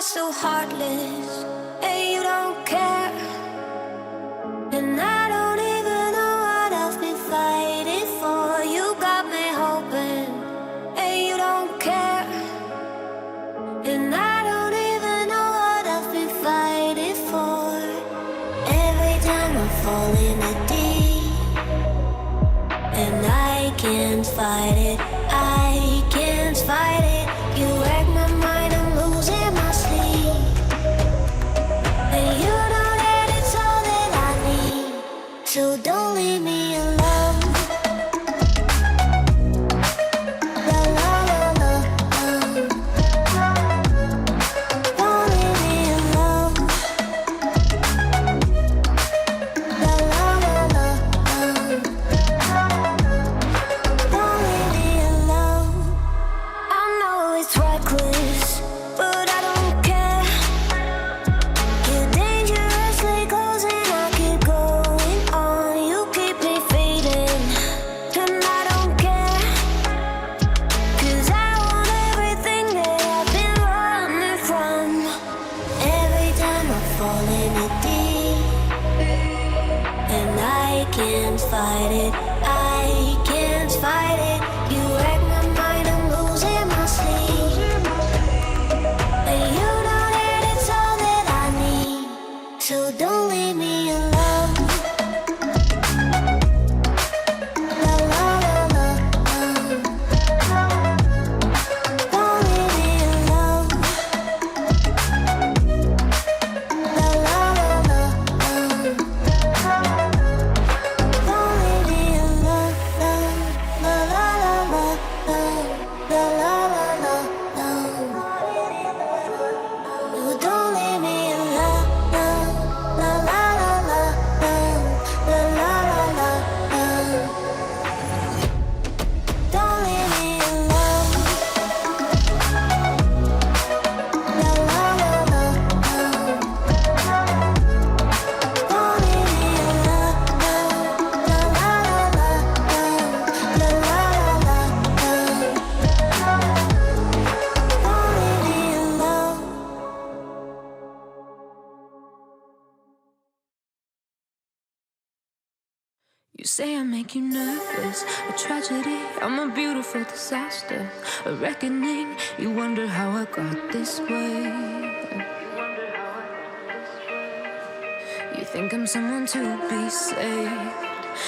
are so heartless, and you don't care. And I don't even know what I've been fighting for. You got me hoping, and you don't care. And I don't even know what I've been fighting for. Every time I fall in the deep, and I can't fight it, I can't fight it. You wreck my mind, I'm losing my sleep. And you know that it's all that I need, so don't leave me alone. La la la la la. Don't leave me alone. La la la la la. Don't leave me alone. I know it's reckless, but I don't care. You're dangerously close and I keep going on. You keep me fading, and I don't care. 'Cause I want everything that I've been running from. Every time I fall in the deep, and I can't fight it, I can't fight it. You wreck my mind, I'm losing my sleep. And you know that it's all that I need, so don't leave me alone. La la la la la. Don't leave me alone. La la la la la. Don't leave me alone. La la la la la. La la la la la. No, don't leave me alone. La la la la la. La la la la la. Don't leave me alone. La la la la la. Don't leave me alone. La la la la la. La la la la la. Don't leave me alone. You say I make you nervous, a tragedy, I'm a beautiful disaster, a reckoning. You wonder how I got this way. You think I'm someone to be saved,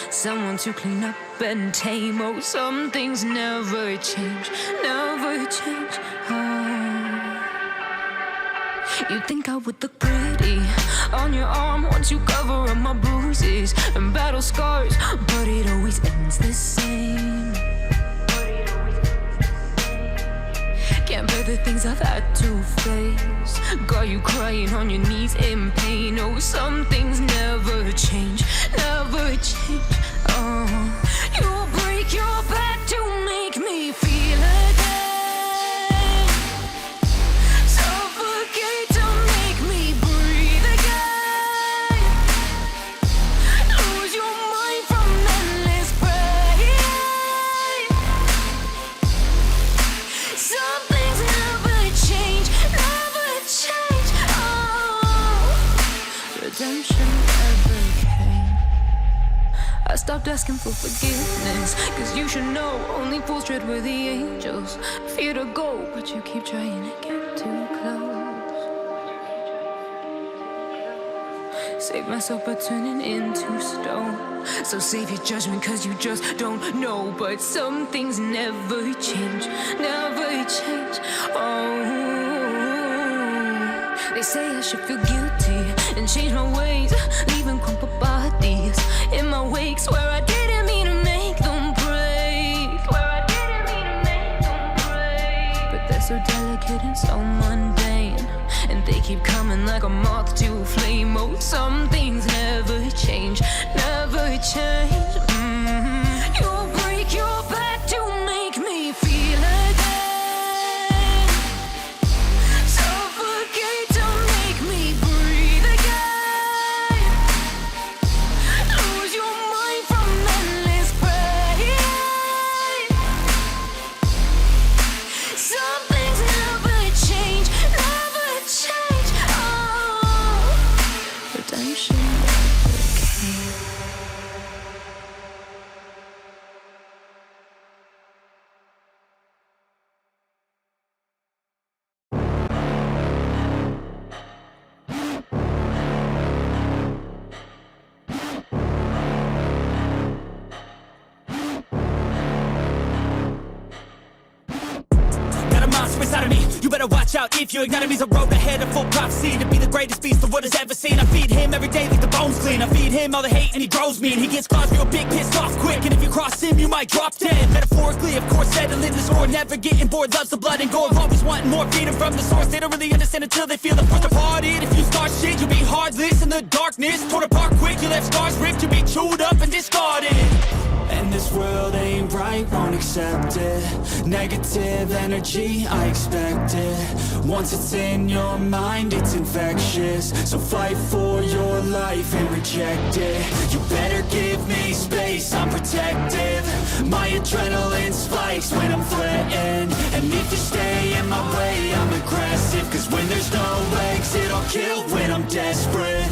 someone to clean up and tame. Oh, some things never change, never change. You think I would look pretty on your arm once you cover up my bruises and battle scars, but it always ends the same. Can't bear the things I've had to face, got you crying on your knees in pain. Oh, some things never change, never change. Oh, you'll break your back to make me feel again, suffocate to make me breathe again, lose your mind from endless pain. Some things never change, never change. Oh, redemption never came. I stopped asking for forgiveness, 'cause you should know only fools tread where the angels fear to go, but you keep trying to get too close. Save myself by turning into stone, so save your judgment 'cause you just don't know. But some things never change, never change. Oh, they say I should feel guilty and change my ways, leaving crumpled bodies in my wake. Swear I didn't mean to make them break, swear I didn't mean to make them break. But they're so delicate and so mundane, and they keep coming like a moth to a flame. Oh, some things never change, never change. You'll break your back to make me feel again, suffocate to make me breathe again, lose your mind from endless pain. Some things never change, never change. better watch out if your enemy's a road ahead of full prophecy to be the greatest beast the world has ever seen. I feed him every day like the bones clean. I feed him all the hate and he grows me, and he gets claws real big, pissed off quick. And if you cross him, you might drop dead. Metaphorically, of course, settling the score, never getting bored, loves the blood and gore, always wanting more freedom from the source. They don't really understand until they feel the force departed. If you start shit, you'll be heartless in the darkness, torn apart quick. You left scars ripped, you'll be chewed up and discarded. And this world ain't right, won't accept it. Negative energy, I expect it. Once it's in your mind, it's infectious. So fight for your life and reject it. You better give me space, I'm protective. My adrenaline spikes when I'm threatened. And if you stay in my way, I'm aggressive. Cause when there's no exit, I'll kill when I'm desperate.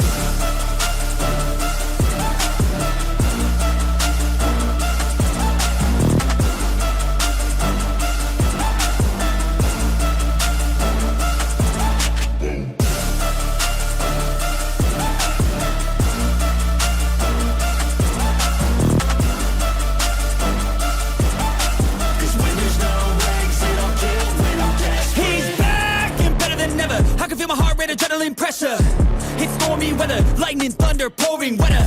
Adrenaline pressure, it's stormy weather, lightning, thunder, pouring weather.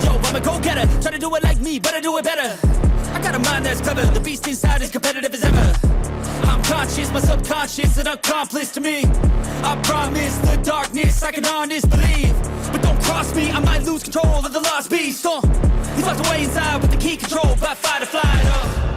Yo, I'm a go-getter, try to do it like me, but I do it better. I got a mind that's clever, the beast inside is competitive as ever. I'm conscious, my subconscious, an accomplice to me. I promise the darkness, I can honest believe. But don't cross me, I might lose control of the lost beast. He's locked away inside with the key controlled by fight or flight.